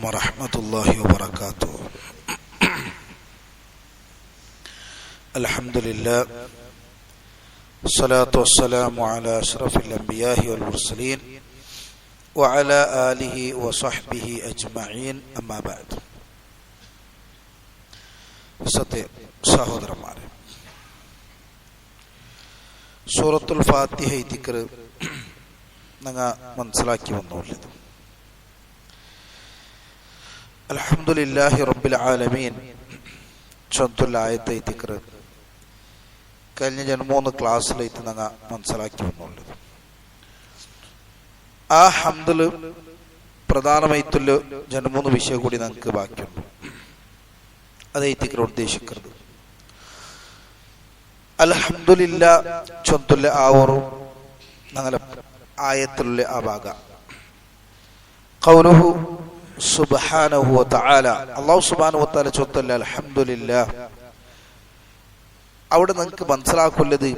വറഹ്മത്തുള്ളാഹി വബറകാതുഹു. അൽഹംദുലില്ലാഹ് വസ്സലാത്തു വസ്സലാമു അലാ അഷ്റഫിൽ അംബിയാഇ വൽ മുർസലീൻ വഅലാ ആലിഹി വസഹ്ബിഹി അജ്മഈൻ. അമ്മാ ബഅദ്. സഹോദരന്മാരെ, സൂറത്തുൽ ഫാത്തിഹ ദിക്ർ ഞങ്ങൾ മനസ്സിലാക്കി വന്നുള്ളത്. അൽഹംദുലില്ലാഹി റബ്ബിൽ ആലമീൻ ചൊല്ലുള്ള ആയത്തെ ദിക്ർ കഴിഞ്ഞ 3 ക്ലാസ്സിലായിട്ട് ഞങ്ങൾ മനസ്സിലാക്കി വന്നുള്ളത്. ആ ഹംദിൽ പ്രധാനമായിട്ടുള്ള 3 വിഷയം കൂടി ഞങ്ങൾക്ക് ബാക്കിയുണ്ട്. അതേ ദിക്ർ ഉദ്ദേശിക്കുന്നത് അൽഹംദുലില്ലാ ചൊല്ലുള്ള ആ ഒരു ഞങ്ങളെ ആയത്തിലുള്ള ആ ഭാഗ ഖൗലുഹു സുബ്ഹാനഹു വ തആല, അല്ലാഹു സുബ്ഹാനഹു വ തആല ചൊല്ലുള്ള അൽഹംദുലില്ലാഹ്. അവിടെ നിങ്ങൾക്ക് മനസ്സിലാക്കുന്നത്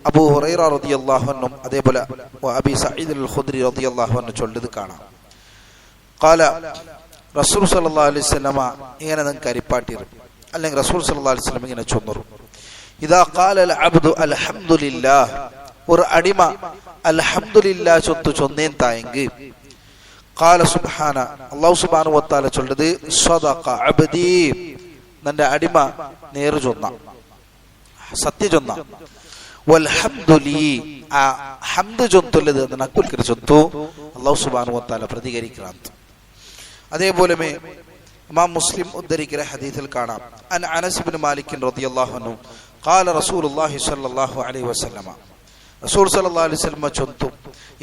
അബൂ ഹുറൈറ റളിയല്ലാഹു അൻഹു അതേപോലെ അബീ സഈദ് അൽ ഖുദ്രി റളിയല്ലാഹു അൻഹു ചൊല്ലുന്നത് കാണാം. ഖാല റസൂൽ സല്ലല്ലാഹു അലൈഹി വസല്ലമ ഇങ്ങനെ നിങ്ങൾക്ക് അരിപ്പാട്ടിരും, അല്ലെങ്കിൽ റസൂൽ സല്ലല്ലാഹു അലൈഹി വസല്ലം ഇങ്ങനെ ചൊന്നറും. ഇദാ ഖാല അൽ അബ്ദു അൽഹംദുലില്ലാഹ്, ഒരു അടിമ അൽഹംദുലില്ലാഹ് ചൊന്നേൻ തായെങ്കിൽ ഖാല സുബ്ഹാന, അല്ലാഹു സുബ്ഹാനഹു വ തആല ചൊല്ലുന്നത് സദഖ അബ്ദി, നിന്റെ അടിമ നേര് ചൊന്ന, സത്യ ചൊന്ന. വൽഹംദുലി, ആ ഹംദ് ചൊല്ലുന്നത് നക്കുൽക്കരി ചൊത്തു അല്ലാഹു സുബ്ഹാനഹു വ തആല പ്രതികരിക്കണം. അതേപോലെ ഇമാം മുസ്ലിം ഉദ്ധരിക്കുന്ന ഹദീസിൽ കാണാം, അൻ അനസ് ഇബ്നു മാലിക് റളിയല്ലാഹു അൻഹു ഖാല റസൂലുള്ളാഹി സ്വല്ലല്ലാഹു അലൈഹി വസല്ലമ, റസൂൽ സല്ലല്ലാഹു അലൈഹി വസല്ലം ചൊല്ലും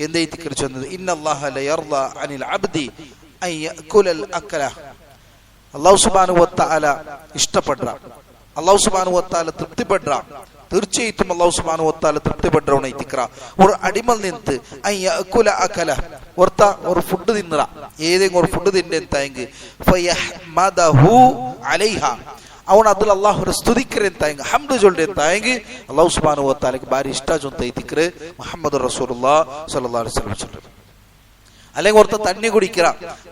എന്തേ ദിക്ർ ചൊന്നത്, ഇന്നല്ലാഹ ലയർള അനിൽ അബ്ദി അൻ യഅകുലൽ അക്ല, അല്ലാഹു സുബ്ഹാനഹു വ തആല ഇഷ്ടപ്പെടുക, അല്ലാഹു സുബ്ഹാനഹു വ തആല തൃപ്തിപ്പെടുക, തീർച്ചയായിട്ടും അല്ലാഹു സുബ്ഹാനഹു വ തആല തൃപ്തിപ്പെടുന്ന ദിക്ര ഒരു അടിമൽ നിന്ന് അൻ യഅകുല അകല, ഒരു ഫുഡ് തിന്നറ, ഏതെങ്കിലും ഒരു ഫുഡ് തിന്നെങ്കിൽ ഫയഹ്മദഹു അലൈഹ, അവൻ അതിൽ അല്ലാഹുവിനെ സ്തുതിക്കരെന്തായെങ്കിൽ ഹംദ് ചൊല്ലേന്തായെങ്കിൽ അല്ലാഹു സുബ്ഹാനഹു വ തആലക്ക് ഭാരി ഇഷ്ടം ദിക്ർ മുഹമ്മദ് റസൂലുള്ളാഹി സ്വല്ലല്ലാഹു അലൈഹി വസല്ലം ചൊല്ലും. അല്ലെങ്കിൽ ഒരുത്ത തണ്ണി കുടിക്കുക,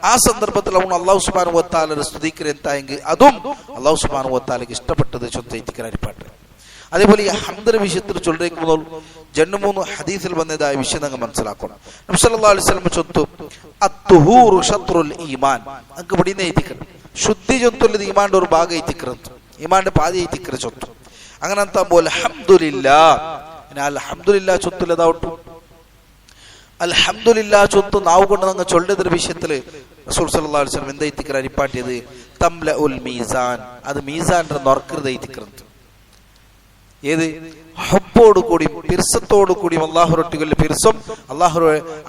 ആ സന്ദർഭത്തിൽ അവൻ അല്ലാഹു സുബ്ഹാനഹു വ തആലയെ സ്തുതിക്കരെന്തായെങ്കിൽ അതും അല്ലാഹു സുബ്ഹാനഹു വ തആലക്ക് ഇഷ്ടപ്പെട്ടത് ദിക്ർ അരിപ്പാട്ട്. അതേപോലെ ഈ ഹംദിന്റെ വിഷയത്തിൽ ചൊല്ലിരിക്കുമ്പോൾ 2-3 ഹദീസിൽ വന്നതായ വിഷയം നിങ്ങൾ മനസ്സിലാക്കണം. നബി സല്ലല്ലാഹു അലൈഹി വസല്ലം ചൊല്ലും അത്തുഹൂറു ശത്രുൽ ഈമാൻ, നമുക്ക് ഇവിടെ എത്തിക്കണം. ശുദ്ധി ചൊല്ലുന്നത് ഈമാന്റെ ഒരു ഭാഗം എത്തിക്കുന്നത്, ഈമാന്റെ പാതി എത്തിക്കറ ചൊല്ലും. അങ്ങനെ അൽഹംദുലില്ലാഹ്, അൽഹംദുലില്ലാഹ് ചൊല്ലുന്നതാവട്ടു. അൽഹംദുലില്ലാഹ് ചൊല്ല് നാവ് കൊണ്ട് നിങ്ങൾ ചൊല്ലുന്ന വിഷയത്തിൽ റസൂൽ സല്ലല്ലാഹു അലൈഹി വസല്ലം എന്താ എത്തിക്കറ അരിപ്പാട്ടിയത്, തംലഉൽ മീസാൻ, അത് മീസാന്റെ നൊർക്കൃത എത്തിക്കുന്നത്. ഏത് ഹബ്ബോട് കൂടി പിർസത്തോടു കൂടി അല്ലാഹുറൊട്ടികളിൽ പിർസം അല്ലാഹു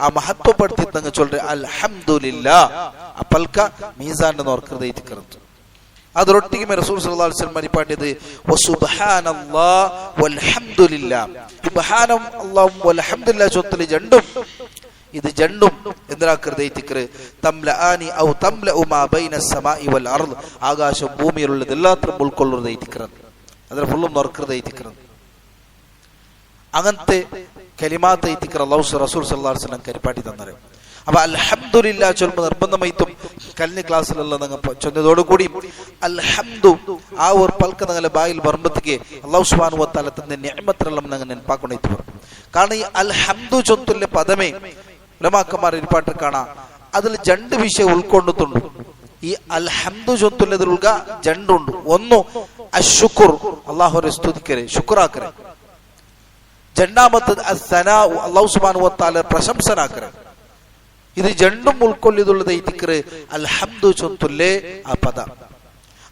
ആ മഹത്വപ്പെടുത്തി തങ്ങൾ ചൊല്ല് അൽഹംദുലില്ലാഹ്, അപ്പൽക്ക മീസാന്റെ നോർക്കൃത എത്തിക്കുന്നത്. അതൊട്ടിക്കുമേ റസൂൽ സല്ലല്ലാഹു അലൈഹി വസല്ലം പരിപാടിയത് വസുബ്ഹാനല്ലാഹ് വൽഹംദുലില്ലാഹ്, സുബ്ഹാനം അല്ലാഹു വൽഹംദുലില്ലാഹ് ചൊല്ലി ഇത് രണ്ടും എന്തിനാക്കൃത എത്തിക്കറ് തംലആനി ഔ തംലഉ മാ ബൈന സമാഇ വൽ അർദ്, ആകാശം ഭൂമിയിലുള്ളത് എല്ലാത്തിലും ഉൾക്കൊള്ളുന്നത് എത്തിക്കുന്നത്, അതിന് ഫുള്ളും നോർക്കൃത എത്തിക്കുന്നത്. അങ്ങനത്തെ കലിമാത്ത് എത്തിക്കർ അല്ലാഹു റസൂൽ സല്ലല്ലാഹു അലൈഹി വസല്ലം കരിപ്പാട്ടി തന്നറിയും. അപ്പൊ അൽഹംദുലില്ലാഹ് ചൊല്ലുമ്പോൾ നിർബന്ധമായിട്ടും കഴിഞ്ഞ ക്ലാസ്സിലുള്ള നിങ്ങൾ ചൊന്നതോടുകൂടി അൽഹംദു ആ ഒരു പൽക്ക നിങ്ങളെ ബായിൽ വരുമ്പത്തേക്ക് അല്ലാഹു സുബ്ഹാനഹു വ തആല തന്റെ നിഅമത്തുകളെല്ലാം നിങ്ങൾ നെനപ്പാക്കൊണ്ടേറ്റ് വരും. കാരണം ഈ അൽഹംദു ചൊല്ലുന്ന പദമേ ഉലമാക്കന്മാർ ഇരിപ്പാട്ട് കാണാം, അതിൽ 2 വിഷയം ഉൾക്കൊണ്ടിട്ടുണ്ട്. ഈ അൽഹംദു ചൊല്ലുന്നതിൽ ഉൾക്ക 2 ഉണ്ട്. ഒന്ന് അശ്ശുക്ർ, അല്ലാഹുവിനെ സ്തുതിക്കരെ ശുക്റാക്കരെ. രണ്ടാമത്തത് അസ്സനാ, അല്ലാഹു സുബ്ഹാനഹു വ തആല പ്രശംസനാക്കരെ. ഇത് 2ഉം ഉൾക്കൊള്ളിയതുള്ളത് ഈ ദിക്ർ അൽഹംദു ചൊല്ലുല്ലേ ആ പദ.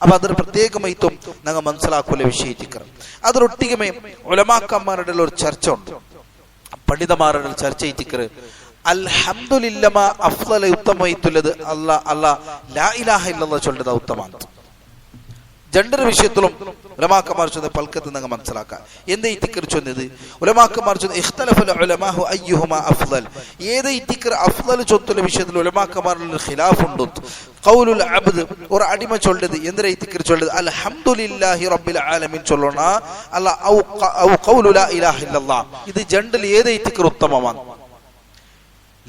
അപ്പൊ അതൊരു പ്രത്യേകമായിട്ടും ഞങ്ങൾ മനസ്സിലാക്കുന്ന വിഷയം ദിക്ർ. അതൊരൊട്ടികമേ ഉലമാക്കന്മാരുടെ ഒരു ചർച്ച ഉണ്ട്, പണ്ഡിതന്മാരുടെ ചർച്ച ഈ ദിക്ർ അൽഹംദുലില്ലമ അഫ്ളല ഉത്തമമായിട്ടുള്ളത് അല്ലാ ലാ ഇലാഹ ഇല്ലല്ലാഹ് ചൊല്ലുന്നത് ഉത്തമാണ്. 2 വിഷയത്തിലും ഉലമാക്കന്മാർ ചൊന്ന പൽക്കത്ത് നിങ്ങൾ മനസ്സിലാക്കുക. എന്താ ഈ ദിക്ർ ചൊന്നത്, ഉലമാക്കന്മാർ ചൊന്ന ഇഖ്തലഫൽ ഉലമാഹു അയ്യുഹുമാ അഫ്ളൽ, ഏത് ഈ ദിക്ർ അഫ്ളൽ ചൊല്ലുന്ന വിഷയത്തിൽ ഉലമാക്കന്മാരുടെ ഖിലാഫ് ഉണ്ട്. ഖൗലുൽ അബ്ദ്, ഒരു അടിമ ചൊല്ലുന്നത് എന്തിനാ ഈ ദിക്ർ ചൊല്ലുന്നത്, അൽഹംദുലില്ലാഹി റബ്ബിൽ ആലമീൻ ചൊല്ലണ അല്ല ഔ ഖൗലു ലാ ഇലാഹ ഇല്ലല്ലാഹ്, ഇത് 2ൽ ഏത് ഈ ദിക്ർ ഉത്തമമാണ്.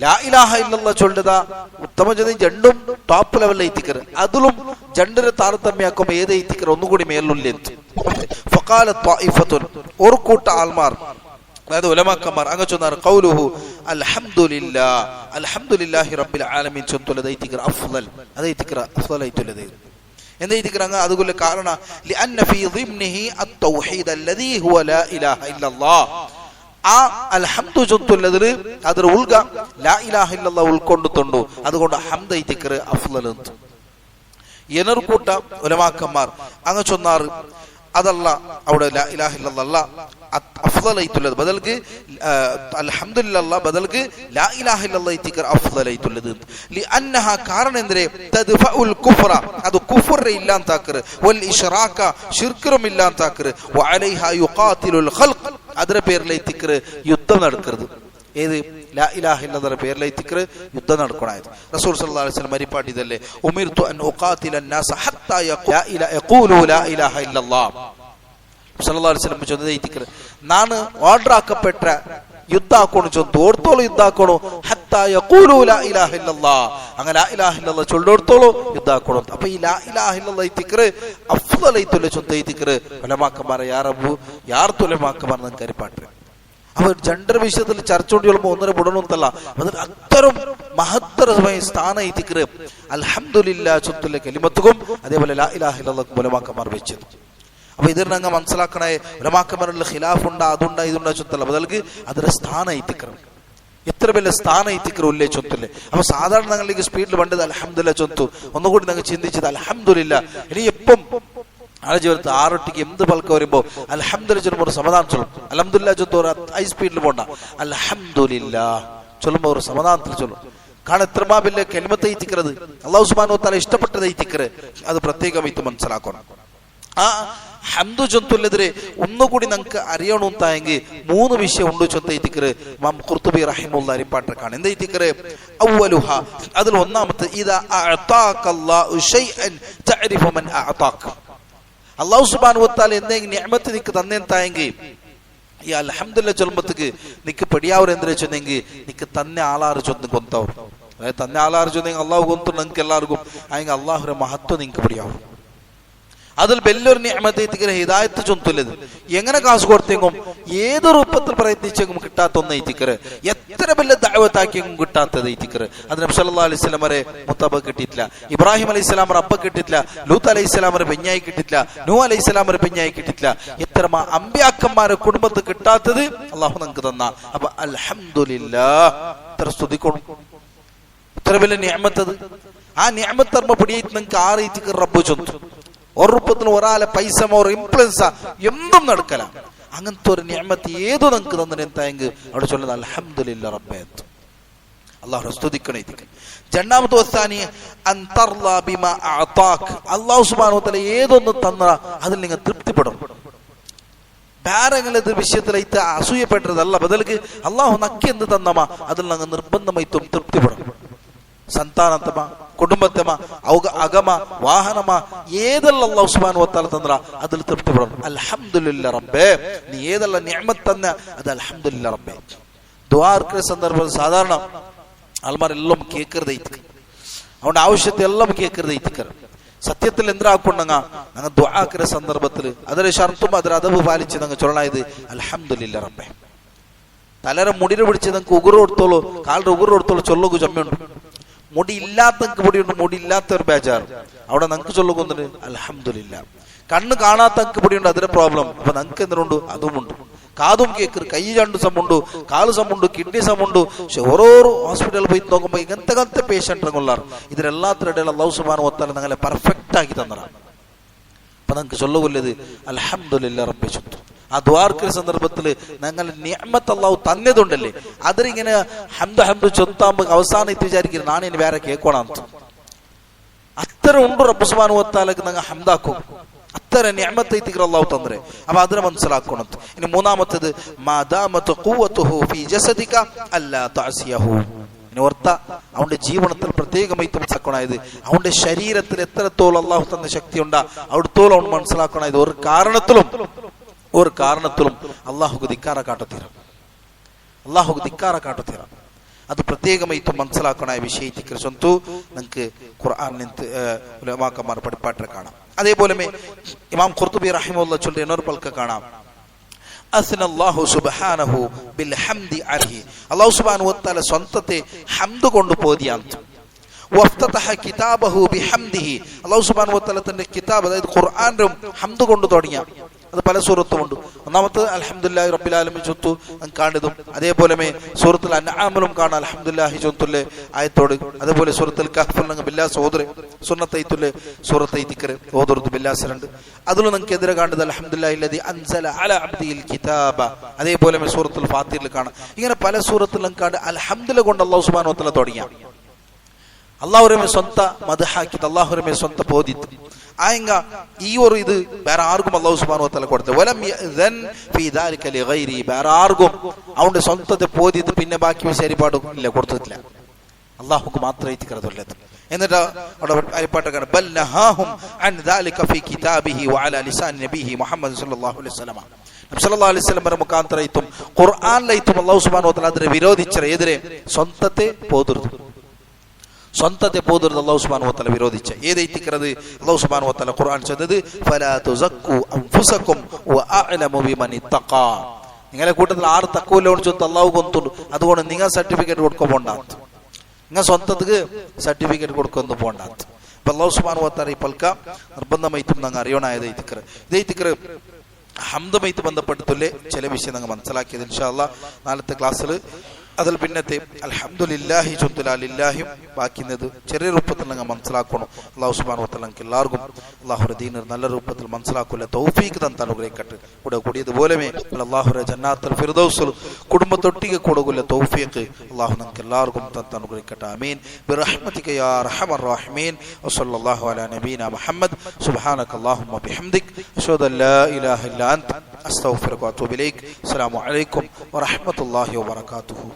ലാ ഇലാഹ ഇല്ലല്ലാഹ് ചൊല്ലുക ഉത്തമ ജനം രണ്ടും ടോപ്പ് ലെവലിൽ എത്തിക്കറ്. അതിലും രണ്ടിന് താരതമ്യാക്കുമ്പോൾ ഏത് എത്തിക്കറ് ഒന്നുകൂടി മേലുള്ളത്. ഫഖാല ത്വായിഫത്തുൻ, ഒരു കൂട്ട ആൾമാർ, അതായത് ഉലമാക്കന്മാർ അങ്ങ് ചൊന്നാർ ഖൗലുഹു അൽഹംദുലില്ലാഹ് അൽഹംദുലില്ലാഹി റബ്ബിൽ ആലമീൻ ചൊല്ലുന്നത് എത്തിക്കറ് അഫ്ളൽ, അത് എത്തിക്കറ് അഫ്ളൽ ആയിട്ടുള്ളത്. എന്താ എത്തിക്കറ് അങ്ങ് അതുകൊള്ള കാരണം ലിഅന്ന ഫീ ദിംനിഹി അത്തൗഹീദ് അല്ലദീ ഹുവ ലാ ഇലാഹ ഇല്ലല്ലാഹ്. ആ അൽഹംദു ചൊല്ലുന്നതിൽ അതിൽ ഉൾഗ ലാ ഇലാഹ ഇല്ലല്ലാഹ് ഉൾക്കൊണ്ടുണ്ടു. അതുകൊണ്ട് ഹംദ് എത്തിക്കറ് അഫ്ളൽ. എന്നൊരു കൂട്ട ഉലമാക്കന്മാർ അങ്ങ് ചൊന്നാർ അതല്ല, അവിടെ ലാ ഇലാഹ ഇല്ലല്ലാഹ് അഫ്ളലായിട്ടുള്ളത് ബദൽക്ക് അൽഹംദുലില്ലാഹ് ബദൽക്ക് ലാ ഇലാഹ ഇല്ലല്ലാഹ് ഇത്തിക്കർ അഫ്ളലായിട്ടുള്ളത്. ലിഅന്നഹ കാരണം എന്തരെ തദ്ഫഉൽ കുഫ്റ, അത് കുഫ്ർ ഇല്ലാതാക്കർ, വൽ ഇശ്റാക ശിർക്കും ഇല്ലാതാക്കർ, വഅലൈഹാ യുഖാതിലുൽ ഖൽഖ് അതിന്റെ പേരിലെ ഇത്തിക്കർ യുദ്ധം നടക്കരുത്. ഏത് ലാ ഇലാഹ ഇല്ലല്ലാഹ് പേരിലെ ഇത്തിക്കർ യുദ്ധം നടക്കണായത്. റസൂൽ സല്ലല്ലാഹു അലൈഹി വസല്ലം മരിപ്പാട്ടിയതല്ലേ ഉമിർതു അൻ ഉഖാതില അന്നാസ ഹത്താ യഖൂലു ലാ ഇലാഹ ഇല്ലല്ലാഹ്. സല്ലല്ലാഹു അലൈഹി വസല്ലം ചൊന്നത് ഇത്തിക്കർ ನಾನು ಆರ್ಡರ್ ಹಾಕപ്പെട്ട ಯುದ್ಧ ಹಾಕೊಂಡು ಚೊಂದು ಓಡ್ತೋಳು ಯುದ್ಧ ಹಾಕೋಣ ಹತ್ತಾ ಯಖೂಲು ಲಾ ಇಲಾಹ ಇಲ್ಲಲ್ಲಾಹ್, അങ്ങനെ ലാ ഇലാഹ ഇല്ലല്ലാഹ് ചൊല്ലോടത്തോളൂ യുദ്ധ ಹಾಕೋಣ. അപ്പൊ ഈ ലാ ഇലാഹ ഇല്ലല്ലാഹ് ഇത്തിക്കറ് അഫ്ളൽ ആയിട്ടുള്ള ചൊന്ത ഇത്തിക്കറ് ഉലമാക്കന്മാരെ യാറബു യാർത്ത് ഉലമാക്കന്മാർ നമുക്ക് അരിപ്പാട്ട്. അവർ ജണ്ടർ വിഷയത്തിൽ ചർച്ച കൊണ്ട് ചൊല്ലുമ്പോൾ ഒന്നര ബുടണൊന്നല്ല, അതിൽ അത്തരം മഹത്തരമായ സ്ഥാന ഇത്തിക്കറ് അൽഹംദുലില്ലാഹ് ചൊല്ലുന്ന കലിമത്തും അതേപോലെ ലാ ഇലാഹ ഇല്ലല്ലാഹ് ഉലമാക്കന്മാർ വെച്ചത്. അപ്പൊ ഇതിനങ്ങ് മനസ്സിലാക്കണേ ഉലമാക്കന്മാരുടെ ഖിലാഫ് ഉണ്ടാ അതുണ്ടാ ഇതുണ്ടാ ചൊത്തല്ല ബദൽക്ക് അതിന്റെ സ്ഥാന ഇത്തിക്കറ് എത്ര വലിയ സ്ഥാന ഇത്തിക്കറ് ഉല്ലേ ചൊത്തല്ലേ. അപ്പൊ സാധാരണ ഞങ്ങളിലേക്ക് സ്പീഡിൽ പണ്ടത് അൽഹംദുലില്ലാഹ് ചൊന്തു ഒന്നുകൂടി ഞങ്ങൾ ചിന്തിച്ചത് അൽഹംദുലില്ലാഹ്. ഇനി എപ്പം ആളെ ജീവിതത്തിൽ 6 എന്ത് പൽക്ക വരുമ്പോ അൽഹംദുലില്ലാഹ് ചൊല്ലുമ്പോൾ ഒരു സമാധാനം ചൊല്ലും. അൽഹംദുലില്ലാഹ് ചൊത്തു ഹൈ സ്പീഡിൽ പോണ്ട, അൽഹംദുലില്ലാഹ് ചൊല്ലുമ്പോൾ ഒരു സമാധാനത്തിൽ ചൊല്ലും. കാരണം എത്രമാ വലിയ കലിമത്തെ ഇത്തിക്കറത് അല്ലാഹു സുബ്ഹാനഹു വ തആല ഇഷ്ടപ്പെട്ടത് ഇത്തിക്കറ്, അത് പ്രത്യേകം ഇത് മനസ്സിലാക്കണം. ആ ഹംദു ചൊന്തുള്ളതിരെ ഒന്നുകൂടി നമുക്ക് അറിയണമെന്നായെങ്കിൽ 3 വിഷയം ഉണ്ട് ചൊന്ത ഇത്തിക്കറ്. ഇമാം ഖുർത്തുബി റഹിമഹുല്ലാഹ് അരിപ്പാട്ടക്കാണ്. എന്താ ഇത്തിക്കറ്? അവ്വലുഹ, അതിൽ ഒന്നാമത്തെ ഇദാ അഅതാകല്ലാഹു ശൈഅൻ തഅരിഫു മൻ അഅതാക. അല്ലാഹു സുബ്ഹാനഹു വ തആല എന്തെങ്കിലും നിഅമത്ത് നിനക്ക് തന്നെന്തായെങ്കിൽ ഈ അൽഹംദുലില്ലാഹ് ചൊല്ലുമ്പത്തേക്ക് നിനക്ക് പെടിയാവർ എന്തിനാ ചൊന്നെങ്കിൽ നിനക്ക് തന്നെ ആളാറ് ചൊന്ന് കൊന്തവർ, അതായത് തന്നെ ആളാറ് ചൊന്നെങ്കിൽ അള്ളാഹു കൊന്തു നിങ്ങൾക്ക് എല്ലാവർക്കും ആയെങ്കിൽ അള്ളാഹുരെ മഹത്വം നിനക്ക് പെടിയാവും. അതിൽ വലിയൊരു നിഅമത്ത് ഇത്തിക്കറ് ഹിദായത്ത് ചൊന്തുള്ളത്. എങ്ങനെ കാശ് കൊടുത്തെങ്കും ഏത് രൂപത്തിൽ പ്രയത്നിച്ചെങ്കും കിട്ടാത്ത ഒന്ന് ഇത്തിക്കറ്, എത്ര വലിയ ദഅവത്താക്കിയെങ്കും കിട്ടാത്തത് ഇത്തിക്കറ്. അത് നബി സല്ലല്ലാഹു അലൈഹി വസല്ലം വരെ മുത്തബ കിട്ടിയിട്ടില്ല, ഇബ്രാഹിം അലൈഹിസ്സലാം അപ്പ കിട്ടിയിട്ടില്ല, ലൂത്ത് അലൈഹിസ്സലാം പെഞ്ഞായി കിട്ടിയിട്ടില്ല, നൂഹ് അലൈഹിസ്സലാം പെഞ്ഞായി കിട്ടിയിട്ടില്ല. എത്ര അമ്പിയാക്കന്മാരെ കുടുംബത്ത് കിട്ടാത്തത് അള്ളാഹു നമുക്ക് തന്ന. അപ്പൊ അൽഹംദുലില്ലാഹ് ഇത്ര സ്തുതിക്കണം. ഇത്ര വലിയ നിഅമത്ത്, ആ നിഅമത്ത് അർമ്മ പിടിയിട്ട് നിങ്ങൾക്ക് 6 ഇത്തിക്കറ് റബ്ബ് ചൊന്തു. ഒരു രൂപത്തിൽ ഒരാളെ പൈസമോ ഇൻഫ്ലുവൻസാ എന്തും നടക്കല. അങ്ങനത്തെ ഒരു നിഅമത്ത് ഏതോ നമുക്ക് തന്നെ എന്തായെങ്കിൽ അവിടെ ചൊല്ലുന്നത് അൽഹംദുലില്ലാഹ് റബ്ബേ, അല്ലാഹു സ്തുതിക്കണേ. രണ്ടാമത്തെ വസ്താനി അൻ തർളാ ബിമാ അഅതാക്, അല്ലാഹു സുബ്ഹാനഹു വ തആല ഏതൊന്ന് തന്ന അതിൽ നിങ്ങൾ തൃപ്തിപ്പെടും. വേറെങ്ങളുടെ വിഷയത്തിലായിട്ട് അസൂയപ്പെട്ടതല്ല, ബദൽക്ക് അല്ലാഹു നക്കി എന്ത് തന്നമാ അതിൽ നിങ്ങൾ നിർബന്ധമായിട്ടും തൃപ്തിപ്പെടും. സന്താനത്തമ, കുടുംബത്തമ, അകമ, വാഹനമ, ഏതെല്ലാം അല്ലാഹു സുബ്ഹാനഹു വ തആല തന്ന അതിൽ തൃപ്തിപ്പെടണം. അൽഹംദുലില്ലാഹ് റബ്ബേ, നീ ഏതെല്ലാം നിഅമത്ത് തന്ന അത് അൽഹംദുലില്ലാഹ് റബ്ബേ. ദുആർക്കുന്ന സന്ദർഭത്തിൽ സാധാരണ ആൾമാരെല്ലാം കേൾക്കരുത്, അവന്റെ ആവശ്യത്തെ എല്ലാം കേൾക്കരുത്. സത്യത്തിൽ എന്തിനാക്കൊണ്ടങ്ങ ഞങ്ങൾ ദുആക്കുന്ന സന്ദർഭത്തിൽ അതിലെ ഷർത്തും അതിൽ അദബ് പാലിച്ച് ഞങ്ങൾ ചൊല്ലണത് അൽഹംദുലില്ലാഹ് റബ്ബേ. തലരെ മുടിനെ പിടിച്ച് നിങ്ങൾക്ക് ഉಗುರು കൊടുത്തോളൂ, കാലിന്റെ ഉಗುರು കൊടുത്തോളൂ ചൊല്ലുക ചമ്മയുണ്ട്. മുടി ഇല്ലാത്തക്ക് പൊടിയുണ്ട്, മുടി ഇല്ലാത്ത ഒരു ബേജാറ് അവിടെ നമുക്ക് ചൊല്ലുകൊന്നിട്ട് അൽഹംദുലില്ലാഹ്. കണ്ണ് കാണാത്തക്ക് പൊടിയുണ്ട്, അതിന്റെ പ്രോബ്ലം. അപ്പൊ നമുക്ക് എന്തിനുണ്ട്? അതുമുണ്ട്. കാതും കേക്കറ്, കൈ 2 സമുണ്ട്, കാല് സമുണ്ട്, കിഡ്നി സമുണ്ട്. പക്ഷെ ഓരോരോ ഹോസ്പിറ്റലിൽ പോയി നോക്കുമ്പോ ഇങ്ങനത്തെ പേഷ്യന്റ് കൊള്ളാറ്. ഇതിനെല്ലാത്തിനിടയിൽ അല്ലാഹു സുബ്ഹാനഹു വ തആല ഞങ്ങളെ പെർഫെക്റ്റ് ആക്കി തന്നതാണ്. അപ്പൊ നമുക്ക് ചൊല്ലുകൊല്ലത് അൽഹംദുലില്ലാഹ് റബ്ബി ചൊല്ലും. ആ ദ്വാർക്കുന്ന സന്ദർഭത്തിൽ ഞങ്ങൾ നിഅമത്ത് അല്ലാഹു തന്നതുണ്ടല്ലേ, അതിലിങ്ങനെ ഹംദ് ചൊത്താകുമ്പോ അവസാനം എത്തി വിചാരിക്കുന്നത് നാണി ഇനി വേറെ കേൾക്കണം. അത്ര ഉണ്ട് റബ്ബ് സുബ്ഹാനഹു വ തആലക്ക് ഞങ്ങൾ ഹംദാക്കും. അത്ര നിഅമത്ത് എത്തിക്കറ അല്ലാഹു തന്നരെ. അപ്പൊ അതിനെ മനസ്സിലാക്കണം. ഇനി മൂന്നാമത്തേത് മാദാമത്തു ഖുവ്വതുഹു ഫീ ജസദിക അല്ലാ തഅസിയഹു. ഇനി ഓർത്ത അവന്റെ ജീവനത്തിൽ പ്രത്യേകമായിട്ട് മനസ്സിലാക്കണത് അവന്റെ ശരീരത്തിൽ എത്രത്തോളം അല്ലാഹു തന്ന ശക്തി ഉണ്ടാ അവിടത്തോളം അവൻ മനസ്സിലാക്കണത് ഒരു കാരണത്തിലും അള്ളാഹുക്ക് ധിക്കാറ കാട്ടത്തീരാം. അത് പ്രത്യേകമായിട്ട് മനസ്സിലാക്കണ വിഷയത്തിക്ക് സ്വന്തു നിങ്ങൾക്ക് ഖുർആൻ ഉലമാക്കന്മാർ പഠിപ്പാട്ട് കാണാം. അതേപോലെ ഇമാം ഖുർത്തുബി റഹിമഹുല്ലാഹ് ചൊല്ലിയ എന്നൊരു പൽക്ക കാണാം, അസ്നല്ലാഹു സുബ്ഹാനഹു ബിൽ ഹംദി അലൈഹി, അല്ലാഹു സുബ്ഹാനഹു വ തആല സ്വന്തത്തെ ഹംദ് കൊണ്ട് പോതിയാണ്. വഫ്തതഹ കിതാബഹു ബിഹംദിഹി, അല്ലാഹു സുബ്ഹാനഹു വ തആല തന്റെ കിതാബ് അതായത് ഖുർആനും ഹംദ് കൊണ്ട് തുടങ്ങിയ. അത് പല സൂറത്തുമുണ്ട്. ഒന്നാമത്തെ അൽഹംദുലില്ലാഹി റബ്ബിൽ ആലമീൻ ചൊത്തു കാണുന്നതും, അതേപോലെ സൂറത്തുൽ അൻആമിലും കാണാം അൽഹംദുലില്ലാഹി ചൊത്തുല്ലെ ആയത്തോട്. അതേപോലെ സൂറത്തുൽ കഹ്ഫിൽ ബില്ലാ സഹോദരൻ സുന്നത്തൈത്തുല്ലെ സൂറത്തൈ ദിക്ർ ഓതുറത്ത് ബില്ലാസലുണ്ട്. അതിലും നിങ്ങൾക്ക് എതിരെ കാണുന്നത് അൽഹംദുലില്ലാഹി അല്ലദീ അൻസല അലാ അബ്ദിഹിൽ കിതാബ. അതേപോലെ സൂറത്തുൽ ഫാത്തിറിൽ കാണാം. ഇങ്ങനെ പല സൂറത്തിലും കാണും അൽഹംദുലില്ലാഹ് കൊണ്ട് അല്ലാഹു സുബ്ഹാനഹു വ തആല തുടങ്ങിയ. അള്ളാഹുരമേ സ്വന്ത മദ്ഹാക്കിത്ത്, അള്ളാഹുരമേ സ്വന്ത ബോധിത്ത് ആയെങ്ക ഈ ഒരു ഇത് വേറെ ആർക്കും അല്ലാഹു സുബ്ഹാനഹു വ തആല കൊടുത്തത്. വലം യഅ്ദൻ ഫീ ദാലിക ലിഗൈരി, വേറെ ആർക്കും അവന്റെ സ്വന്തത്തെ ബോധിത്ത് പിന്നെ ബാക്കി ശരിപാടും ഇല്ല, കൊടുത്തിട്ടില്ല. അള്ളാഹുക്ക് മാത്രമേ തിക്കറതുള്ളത്. എന്നിട്ട് അവിടെ അരിപ്പാട്ടക്കാണ് ബൽ നഹാഹും അൻ ദാലിക ഫീ കിതാബിഹി വഅലാ ലിസാൻ നബിഹി മുഹമ്മദ് സല്ലല്ലാഹു അലൈഹി വസല്ലം. നബി സല്ലല്ലാഹു അലൈഹി വസല്ലം മുഖാന്തരയിത്തും ഖുർആനിലയിത്തും അല്ലാഹു സുബ്ഹാനഹു വ തആല അതിനെ വിരോധിച്ചത്. എതിരെ സ്വന്തത്തെ പോതുർതു, സ്വന്തത്തെ പോതുന്നത് അല്ലാഹു സുബ്ഹാനഹു വ തആല വിരോധിച്ച. ഏതൈത്തിക്കറത് അല്ലാഹു സുബ്ഹാനഹു വ തആല ഖുർആൻ ചൊന്നത് ഫലാ തുസക്കു അൻഫുസകും വഅഅലമു ബിമൻ ഇത്തഖാ. നിങ്ങളെ കൂട്ടത്തിൽ ആറ് തഖ്വയിലോട് ചൊത്ത് അല്ലാഹു കൊന്തുണ്ട്. അതുകൊണ്ട് നിങ്ങൾ സർട്ടിഫിക്കറ്റ് കൊടുക്കാൻ പോണ്ടാത്ത്, നിങ്ങൾ സ്വന്തത്തിക്ക് സർട്ടിഫിക്കറ്റ് കൊടുക്കൊന്നും പോണ്ടാത്ത്. അപ്പൊ അല്ലാഹു സുബ്ഹാനഹു വ തആല ഇപ്പൽക്ക നിർബന്ധമായിട്ടും നിങ്ങൾ അറിയണായത് ഇത്തിക്കർ. ഇതൈത്തിക്കർ ഹംദുമായിട്ട് ബന്ധപ്പെട്ടില്ലേ ചില വിഷയം നിങ്ങൾ മനസ്സിലാക്കിയത്. ഇൻഷാ അല്ലാഹ് നാളത്തെ ക്ലാസ്സിൽ അതിൽ പിന്നത്തെ അൽഹംദുലില്ലാഹി ചൊത്തുലാലില്ലാഹിയും ബാക്കിയത് ചെറിയ രൂപത്തിൽ നിങ്ങൾ മനസ്സിലാക്കണം. അല്ലാഹു സുബ്ഹാനഹു വ തആല നമുക്ക് എല്ലാവർക്കും അല്ലാഹുവിന്റെ ദീൻ നല്ല രൂപത്തിൽ മനസ്സിലാക്കുക തൗഫീഖ് തന്ന് അനുഗ്രഹിക്കട്ടെ. കൂടെ കൂടിയതുപോലെ അല്ലാഹുവിന്റെ ജന്നാത്തുൽ ഫിർദൗസിൽ കുടുംബത്തൊട്ടിಗೆ കൊടുക്കുക തൗഫീഖ് അല്ലാഹു നമുക്ക് എല്ലാവർക്കും തന്ന് അനുഗ്രഹിക്കട്ടെ. ആമീൻ ബിറഹ്മതിക യാ അർഹമർ റഹീമീൻ. വസല്ലല്ലാഹു അലാ നബീന മുഹമ്മദ്. സുബ്ഹാനകല്ലാഹുമ്മ ബിഹംദിക അഷ്ഹദു അൻ ലാ ഇലാഹ ഇല്ലാ അൻത അസ്തഗ്ഫിറുക വ അത്തൂബു ഇലൈക്. അസ്സലാമു അലൈക്കും വറഹ്മത്തുള്ളാഹി വബറകാതുഹു.